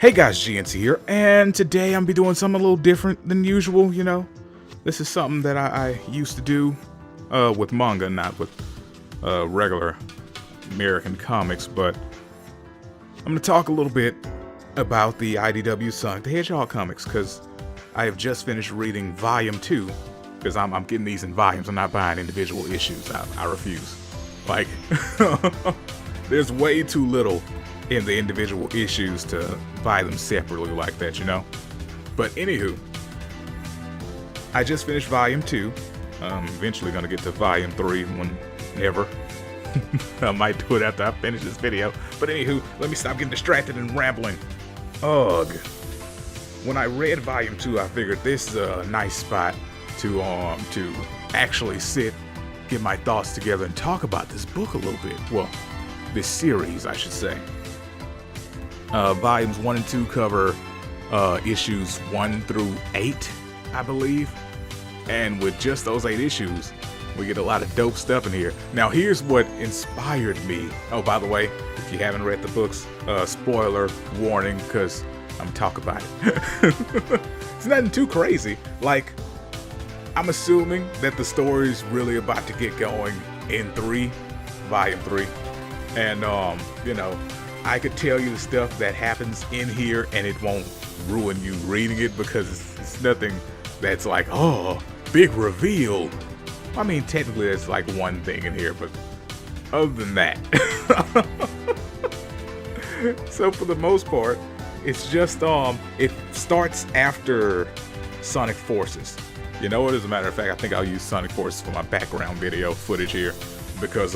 Hey guys, GNT here, and today I'm be doing something a little different than usual, you know. This is something that I used to do with manga, not with regular American comics, but I'm going to talk a little bit about the IDW Sonic the Hedgehog comics, because I have just finished reading Volume 2, because I'm getting these in volumes. I'm not buying individual issues. I refuse. Like, there's way too little in the individual issues to buy them separately like that, you know? But anywho, I just finished Volume 2. I'm eventually gonna get to Volume 3 whenever. I might do it after I finish this video. But anywho, let me stop getting distracted and rambling. Ugh. When I read Volume 2, I figured this is a nice spot to actually sit, get my thoughts together, and talk about this book a little bit. Well, this series, I should say. Volumes 1 and 2 cover issues 1 through 8, I believe. And with just those 8 issues, we get a lot of dope stuff in here. Now, here's what inspired me. Oh, by the way, if you haven't read the books, spoiler warning, because I'm talking about it. It's nothing too crazy. Like, I'm assuming that the story's really about to get going in Volume 3. And, you know, I could tell you the stuff that happens in here and it won't ruin you reading it, because it's nothing that's like, oh, big reveal. I mean, technically there's like one thing in here, but other than that. So for the most part, it's just, it starts after Sonic Forces. You know what, as a matter of fact, I think I'll use Sonic Forces for my background video footage here, because,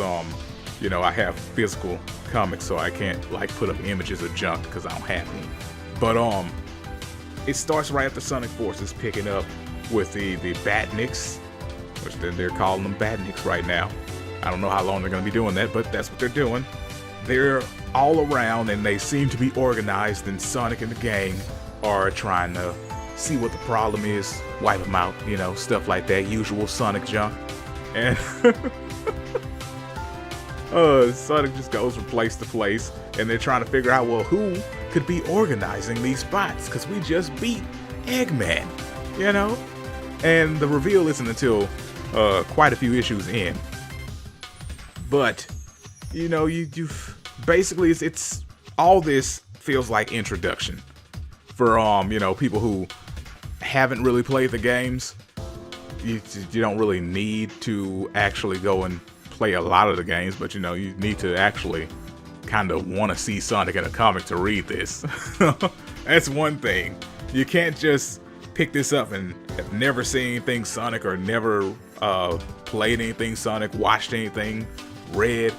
you know, I have physical comics, so I can't like put up images of junk because I don't have them. But it starts right after Sonic Forces, picking up with the Batniks, which they're calling them Batniks right now. I don't know how long they're going to be doing that, but that's what they're doing. They're all around and they seem to be organized, and Sonic and the gang are trying to see what the problem is, wipe them out, you know, stuff like that, usual Sonic junk. And Sonic just goes from place to place, and they're trying to figure out, well, who could be organizing these spots, because we just beat Eggman, you know? And the reveal isn't until quite a few issues in. But, you know, you basically, it's all this feels like introduction for, you know, people who haven't really played the games. You don't really need to actually go and play a lot of the games, but you know, you need to actually kind of want to see Sonic in a comic to read this. That's one thing. You can't just pick this up and have never seen anything Sonic, or never played anything Sonic, watched anything, read,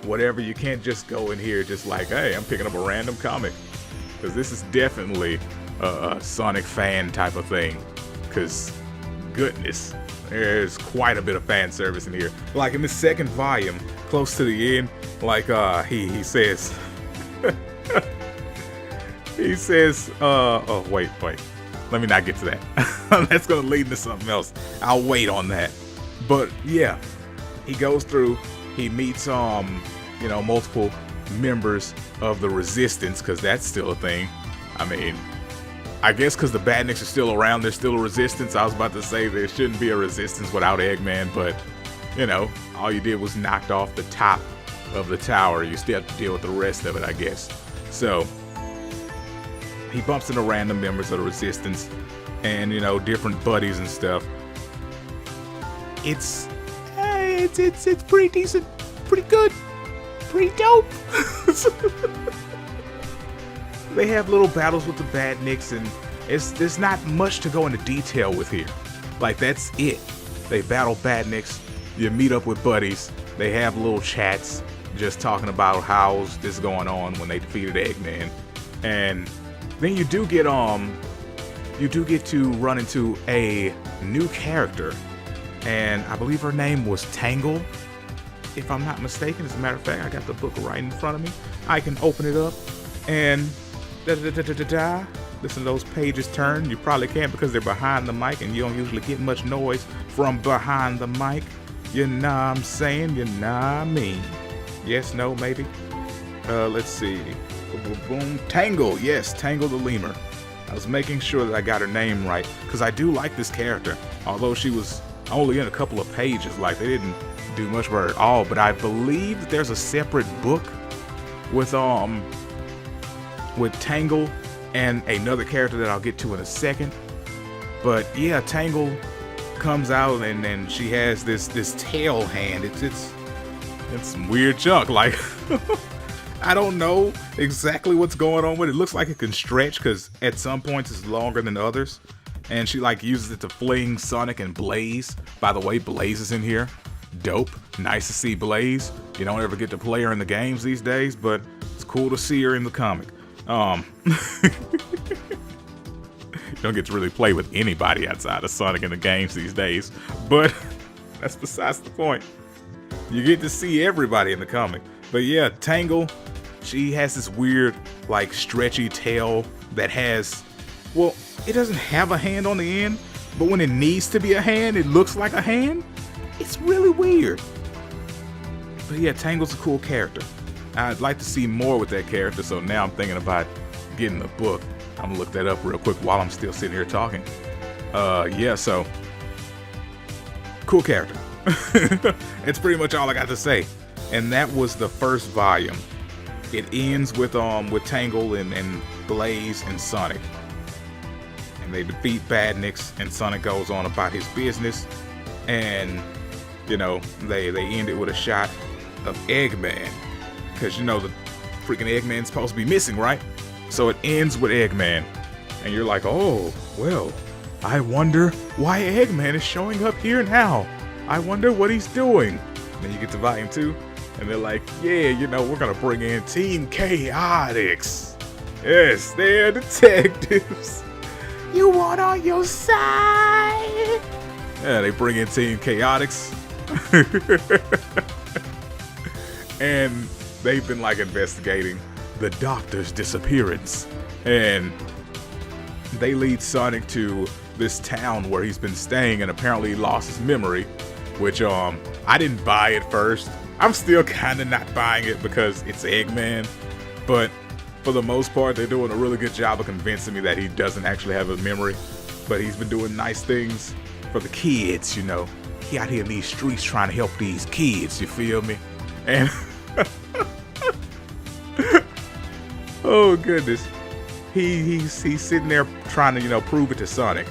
whatever. You can't just go in here just like, hey, I'm picking up a random comic, because this is definitely a Sonic fan type of thing, because goodness, there's quite a bit of fan service in here. Like in the second volume, close to the end, like he says, oh wait, let me not get to that. That's gonna lead into something else. I'll wait on that. But yeah, he goes through, he meets you know, multiple members of the Resistance, because that's still a thing. I mean, I guess because the Batniks are still around, there's still a Resistance. I was about to say there shouldn't be a Resistance without Eggman, but, you know, all you did was knocked off the top of the tower. You still have to deal with the rest of it, I guess. So, he bumps into random members of the Resistance and, you know, different buddies and stuff. It's pretty decent, pretty good, pretty dope. They have little battles with the Batniks, and there's not much to go into detail with here. Like, that's it. They battle Batniks, you meet up with buddies, they have little chats, just talking about how's this going on when they defeated Eggman. And then you do get to run into a new character, and I believe her name was Tangle, if I'm not mistaken. As a matter of fact, I got the book right in front of me. I can open it up and listen to those pages turn. You probably can't, because they're behind the mic, and you don't usually get much noise from behind the mic. You know what I'm saying? You know what I mean? Yes, no, maybe? Let's see. Boom. Tangle. Yes, Tangle the Lemur. I was making sure that I got her name right, because I do like this character. Although she was only in a couple of pages, like they didn't do much for her at all. But I believe that there's a separate book with Tangle and another character that I'll get to in a second. But yeah, Tangle comes out and then she has this tail hand. It's some weird junk. Like I don't know exactly what's going on with it. It looks like it can stretch because at some points it's longer than others. And she like uses it to fling Sonic and Blaze. By the way, Blaze is in here. Dope. Nice to see Blaze. You don't ever get to play her in the games these days, but it's cool to see her in the comic. You don't get to really play with anybody outside of Sonic in the games these days, but that's besides the point. You get to see everybody in the comic. But yeah, Tangle, she has this weird, like, stretchy tail that has, well, it doesn't have a hand on the end, but when it needs to be a hand, it looks like a hand. It's really weird. But yeah, Tangle's a cool character. I'd like to see more with that character, so now I'm thinking about getting the book. I'm gonna look that up real quick while I'm still sitting here talking. Yeah, so cool character. It's pretty much all I got to say. And that was the first volume. It ends with Tangle and Blaze and Sonic. And they defeat Badniks, and Sonic goes on about his business. And, you know, they end it with a shot of Eggman. Because, you know, the freaking Eggman's supposed to be missing, right? So it ends with Eggman. And you're like, oh, well, I wonder why Eggman is showing up here now. I wonder what he's doing. And then you get to volume 2, and they're like, yeah, you know, we're going to bring in Team Chaostix. Yes, they're detectives. You want on your side? Yeah, they bring in Team Chaostix. And they've been like investigating the doctor's disappearance. And they lead Sonic to this town where he's been staying and apparently lost his memory, which I didn't buy at first. I'm still kind of not buying it because it's Eggman, but for the most part they're doing a really good job of convincing me that he doesn't actually have a memory, but he's been doing nice things for the kids, you know. He out here in these streets trying to help these kids, you feel me? And oh goodness, he's sitting there trying to, you know, prove it to Sonic.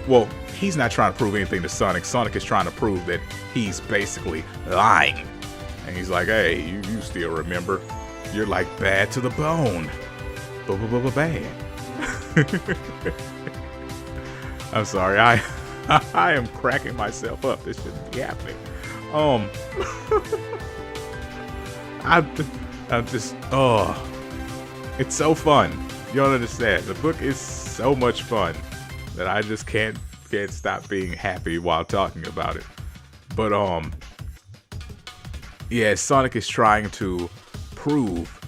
Well, he's not trying to prove anything to Sonic. Sonic is trying to prove that he's basically lying. And he's like, hey, you still remember? You're like bad to the bone. Bad. I'm sorry, I am cracking myself up. This shouldn't be happening. I'm just, it's so fun. You don't understand. The book is so much fun that I just can't stop being happy while talking about it. But yeah, Sonic is trying to prove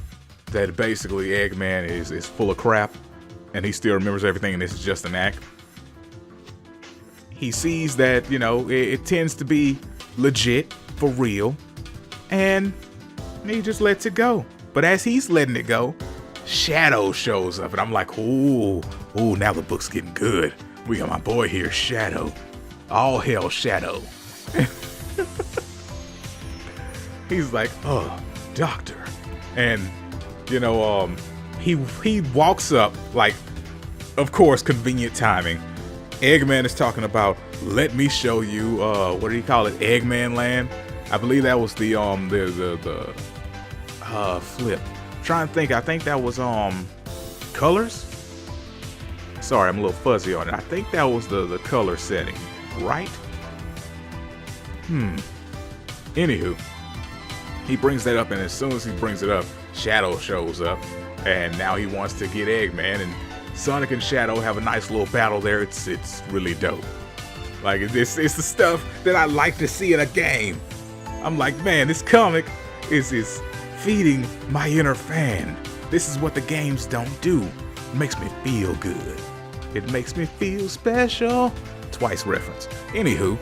that basically Eggman is full of crap and he still remembers everything and this is just an act. He sees that, you know, it tends to be legit, for real, and he just lets it go. But as he's letting it go, Shadow shows up, and I'm like, ooh, now the book's getting good. We got my boy here, Shadow. All hail Shadow. He's like, oh, doctor. And, you know, he walks up, like, of course, convenient timing. Eggman is talking about, let me show you, what do you call it, Eggman Land? I believe that was the flip. Trying to think, I think that was colors. Sorry, I'm a little fuzzy on it. I think that was the color setting, right? Anywho, he brings that up, and as soon as he brings it up, Shadow shows up, and now he wants to get Eggman, and Sonic and Shadow have a nice little battle there. It's really dope. Like, it's the stuff that I like to see in a game. I'm like, man, this comic is feeding my inner fan. This is what the games don't do. It makes me feel good. It makes me feel special. Twice reference. Anywho,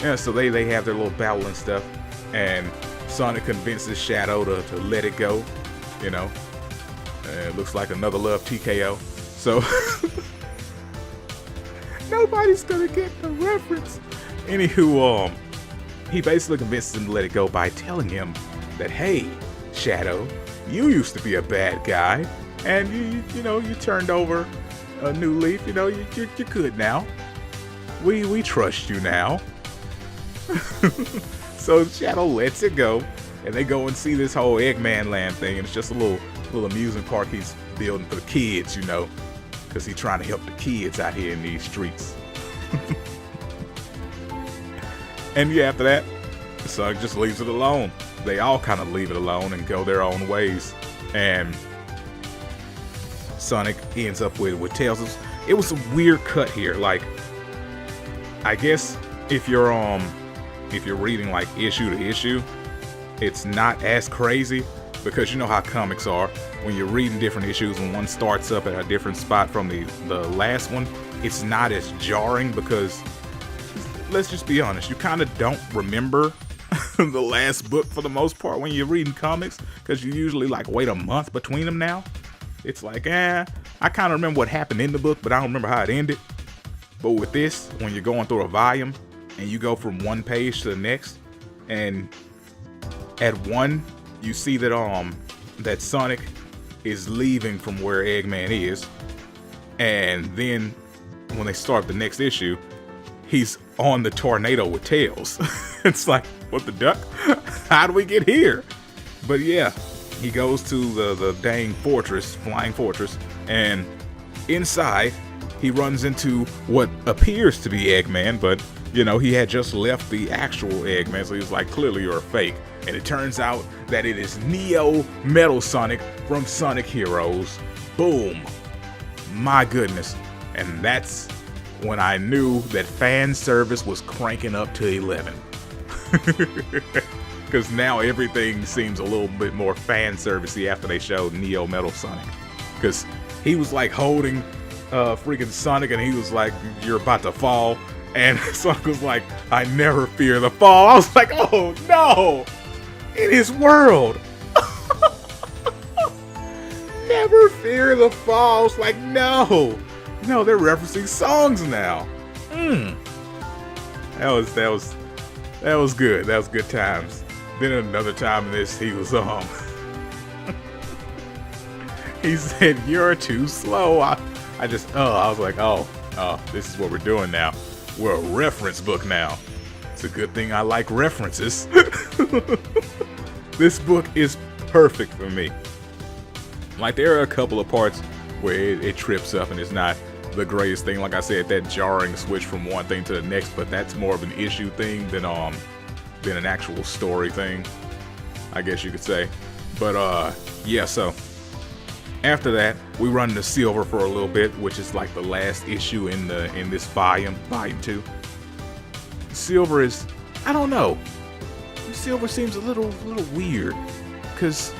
yeah, so they have their little battle and stuff, and Sonic convinces Shadow to let it go, you know. It looks like another Love TKO. So nobody's gonna get the reference. Anywho, he basically convinces him to let it go by telling him that, hey, Shadow, you used to be a bad guy, and you turned over a new leaf. You're good now. We trust you now. So Shadow lets it go, and they go and see this whole Eggman Land thing, and it's just a little amusement park he's building for the kids, because he's trying to help the kids out here in these streets. And yeah, after that, Sonic just leaves it alone. They all kind of leave it alone and go their own ways. And Sonic ends up with Tails. It was a weird cut here. Like, I guess if you're reading like issue to issue, it's not as crazy, because you know how comics are. When you're reading different issues and one starts up at a different spot from the last one, it's not as jarring, because let's just be honest, you kind of don't remember the last book for the most part when you're reading comics, because you usually like wait a month between them now. It's like, I kind of remember what happened in the book, but I don't remember how it ended. But with this, when you're going through a volume and you go from one page to the next, and at one you see that Sonic is leaving from where Eggman is, and then when they start the next issue, he's on the tornado with Tails. It's like, what the duck? How do we get here? But yeah, he goes to the dang fortress, flying fortress, and inside he runs into what appears to be Eggman, but he had just left the actual Eggman, so he was like, clearly you're a fake. And it turns out that it is Neo Metal Sonic from Sonic Heroes. Boom. My goodness. And that's when I knew that fan service was cranking up to 11. Because now everything seems a little bit more fan servicey after they showed Neo Metal Sonic. Because he was like holding freaking Sonic, and he was like, you're about to fall. And Sonic was like, I never fear the fall. I was like, oh no! In his world! Never fear the fall. I was like, no! No, they're referencing songs now. That was good. That was good times. Then another time in this, he was he said, you're too slow. I was like, oh, this is what we're doing now. We're a reference book now. It's a good thing I like references. This book is perfect for me. Like, there are a couple of parts where it trips up and it's not the greatest thing. Like I said, that jarring switch from one thing to the next, but that's more of an issue thing than an actual story thing, I guess you could say. But yeah, so after that, we run into Silver for a little bit, which is like the last issue in this volume 2. Silver is, I don't know. Silver seems a little weird, because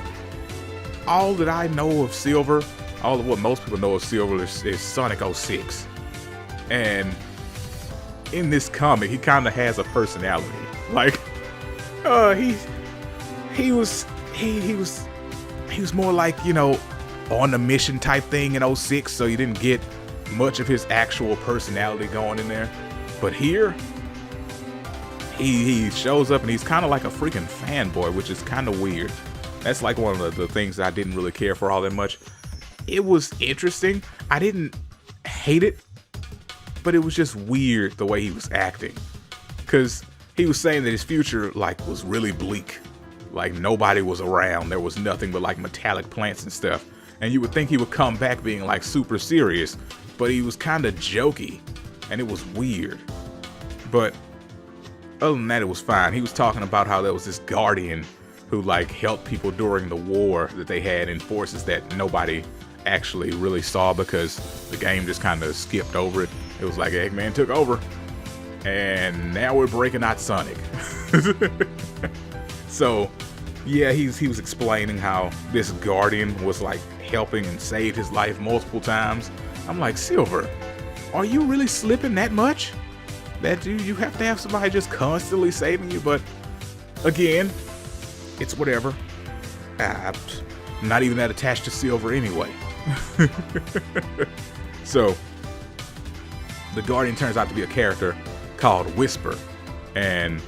all that I know of Silver, all of what most people know of Silver is Sonic 06. And in this comic, he kind of has a personality. Like, he was more like, on a mission type thing in 06, so you didn't get much of his actual personality going in there. But here, he shows up and he's kind of like a freaking fanboy, which is kind of weird. That's like one of the things that I didn't really care for all that much. It was interesting. I didn't hate it, but it was just weird the way he was acting. Because he was saying that his future was really bleak. Like, nobody was around. There was nothing but like metallic plants and stuff. And you would think he would come back being like super serious, but he was kind of jokey, and it was weird. But other than that, it was fine. He was talking about how there was this guardian who helped people during the war that they had in forces that nobody actually really saw, because the game just kind of skipped over it. It was like Eggman took over, and now we're breaking out Sonic. So yeah, he was explaining how this guardian was helping and saved his life multiple times. I'm like, Silver, are you really slipping that much? That you have to have somebody just constantly saving you? But again, it's whatever. not even that attached to Silver anyway. So the Guardian turns out to be a character called Whisper, and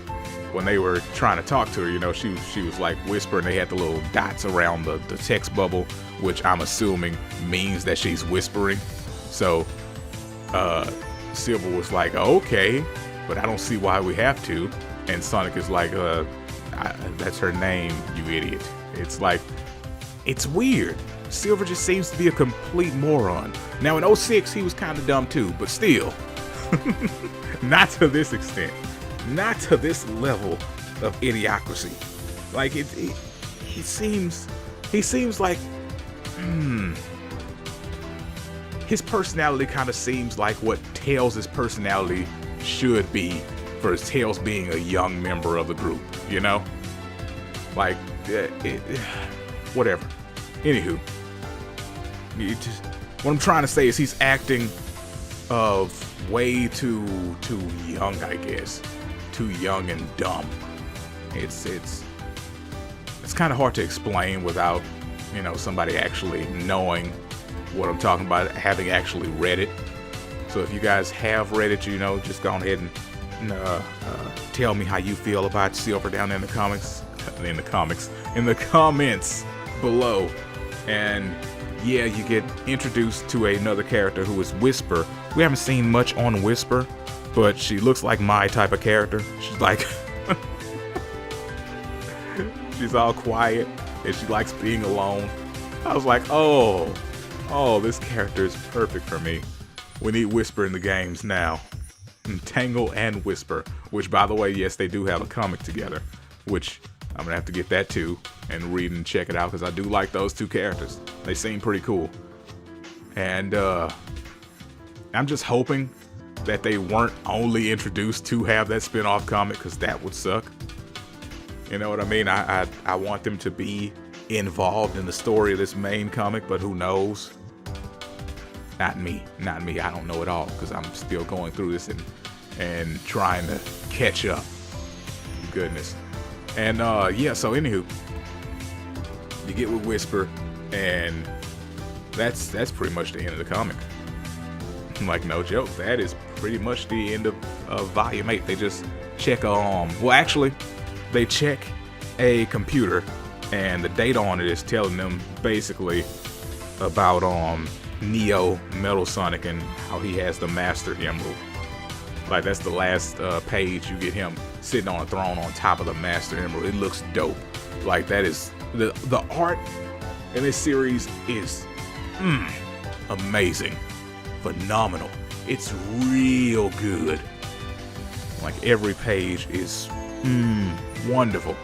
when they were trying to talk to her, you know, she was like Whisper, and they had the little dots around the text bubble, which I'm assuming means that she's whispering. So Silver was like, okay, but I don't see why we have to. And Sonic is like, that's her name, you idiot. It's like, it's weird. Silver just seems to be a complete moron. Now in 06, he was kind of dumb too, but still. Not to this extent. Not to this level of idiocracy. Like, he seems like, his personality kind of seems like what Tails' personality should be for Tails being a young member of the group, you know? Like, whatever. Anywho, what I'm trying to say is he's acting of way too young, I guess. Too young and dumb. It's kind of hard to explain without, you know, somebody actually knowing what I'm talking about, having actually read it. So if you guys have read it, you know, just go ahead and tell me how you feel about Silver down in the comments below. And yeah, you get introduced to another character who is Whisper. We haven't seen much on Whisper, but she looks like my type of character. She's like, she's all quiet and she likes being alone. I was like, oh, this character is perfect for me. We need Whisper in the games now. Tangle and Whisper, which by the way, yes, they do have a comic together, which I'm gonna have to get that too and read and check it out because I do like those two characters. They seem pretty cool. And I'm just hoping that they weren't only introduced to have that spin-off comic, because that would suck. You know what I mean? I want them to be involved in the story of this main comic, but who knows? Not me. I don't know it all because I'm still going through this and trying to catch up. Goodness. And yeah, so anywho, you get with Whisper, and that's pretty much the end of the comic. Like, no joke, that is pretty much the end of volume 8. They just check well, actually they check a computer, and the data on it is telling them basically about Neo, Metal Sonic, and how he has the Master Emerald. Like, that's the last page. You get him sitting on a throne on top of the Master Emerald. It looks dope. Like, that is the art in this series is amazing, phenomenal. It's real good. Like, every page is wonderful.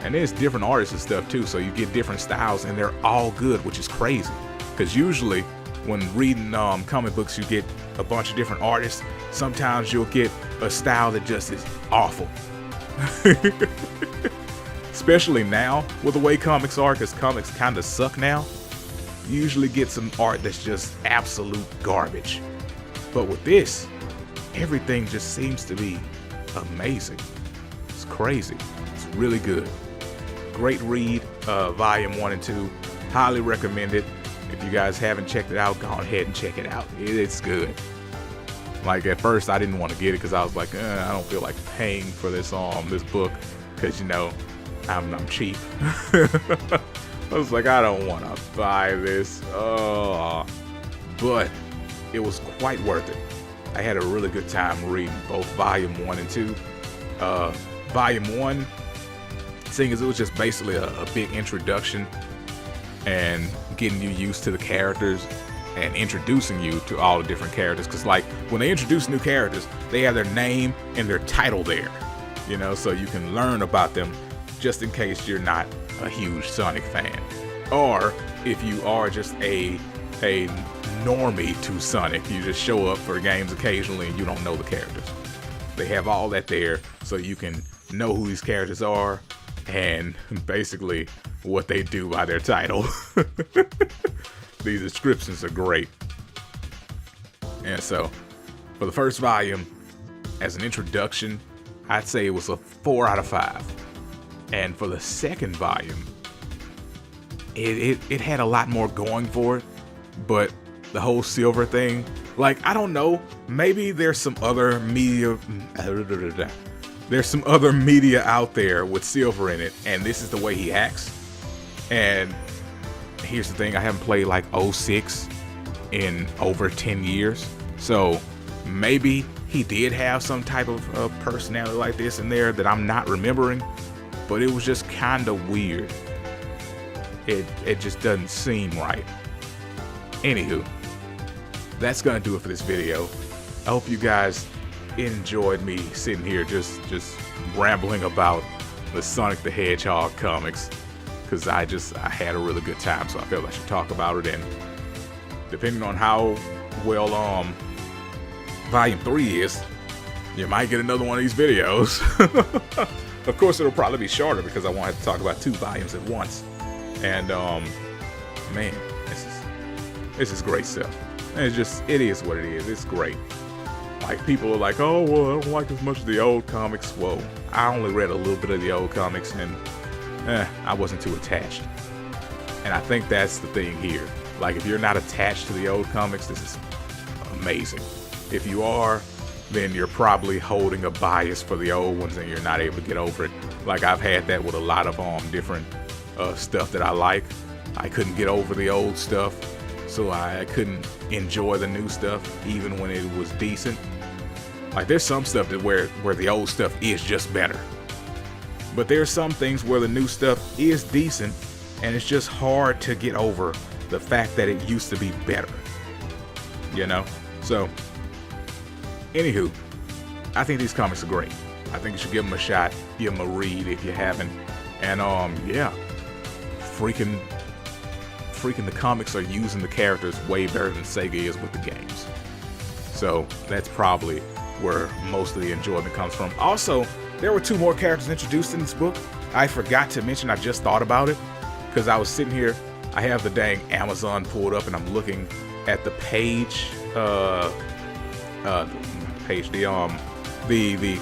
And there's different artists and stuff too, so you get different styles, and they're all good, which is crazy. Because usually when reading comic books, you get a bunch of different artists. Sometimes you'll get a style that just is awful. Especially now with the way comics are, because comics kind of suck now. You usually get some art that's just absolute garbage. But with this, everything just seems to be amazing. It's crazy. It's really good. Great read, volume 1 and 2. Highly recommend it. If you guys haven't checked it out, go ahead and check it out. It's good. Like, at first I didn't want to get it because I was like, I don't feel like paying for this book, because, you know, I'm cheap. I was like, I don't want to buy this. But it was quite worth it. I had a really good time reading both volume 1 and 2. Volume 1, seeing as it was just basically a big introduction and getting you used to the characters and introducing you to all the different characters. Because, like, when they introduce new characters, they have their name and their title there, you know, so you can learn about them just in case you're not a huge Sonic fan, or if you are just a normie to Sonic, you just show up for games occasionally and you don't know the characters. They have all that there so you can know who these characters are and basically what they do by their title. These descriptions are great. And so, for the first volume, as an introduction, I'd say it was a 4 out of 5. And for the second volume, it had a lot more going for it, but the whole silver thing, like, I don't know, maybe there's some other media out there with silver in it, and this is the way he acts. And here's the thing, I haven't played like 06 in over 10 years, so maybe he did have some type of personality like this in there that I'm not remembering, but it was just kind of weird. It just doesn't seem right. Anywho, that's gonna do it for this video. I hope you guys enjoyed me sitting here just rambling about the Sonic the Hedgehog comics, because I had a really good time, so I felt I should talk about it. And depending on how well Volume 3 is, you might get another one of these videos. Of course, it'll probably be shorter because I won't have to talk about 2 volumes at once. And man, this is great stuff. And it is what it is. It's great. Like, people are like, oh, well, I don't like as much of the old comics. Well, I only read a little bit of the old comics, and I wasn't too attached. And I think that's the thing here. Like, if you're not attached to the old comics, this is amazing. If you are, then you're probably holding a bias for the old ones and you're not able to get over it. Like, I've had that with a lot of different stuff that I like. I couldn't get over the old stuff, so I couldn't enjoy the new stuff even when it was decent. Like, there's some stuff that where the old stuff is just better, but there's some things where the new stuff is decent and it's just hard to get over the fact that it used to be better, you know? So anywho, I think these comics are great. I think you should give them a shot, give them a read if you haven't. And yeah, freaking the comics are using the characters way better than Sega is with the games. So that's probably where most of the enjoyment comes from. Also, there were 2 more characters introduced in this book. I forgot to mention, I just thought about it, because I was sitting here, I have the dang Amazon pulled up and I'm looking at the page, the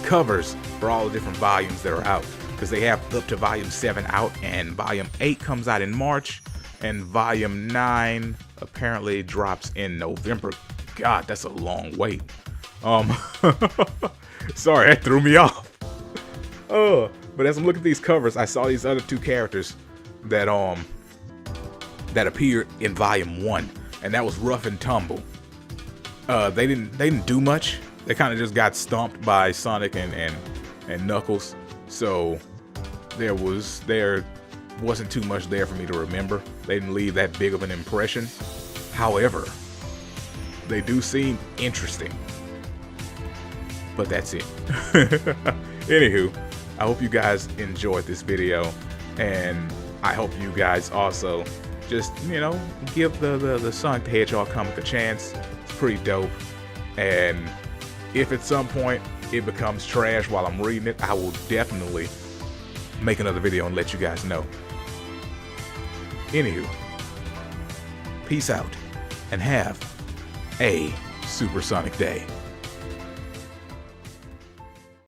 covers for all the different volumes that are out, because they have up to volume 7 out, and volume 8 comes out in March, and volume 9 apparently drops in November. God, that's a long wait. Sorry, that threw me off. But as I'm looking at these covers, I saw these other 2 characters that appeared in volume 1, and that was Rough and Tumble. They didn't do much. They kind of just got stomped by Sonic and Knuckles, so there wasn't too much there for me to remember. They didn't leave that big of an impression. However, they do seem interesting, but that's it. Anywho, I hope you guys enjoyed this video, and I hope you guys also just, you know, give the Sonic the Hedgehog comic a chance. It's pretty dope, and if at some point it becomes trash while I'm reading it, I will definitely make another video and let you guys know. Anywho, peace out and have a supersonic day.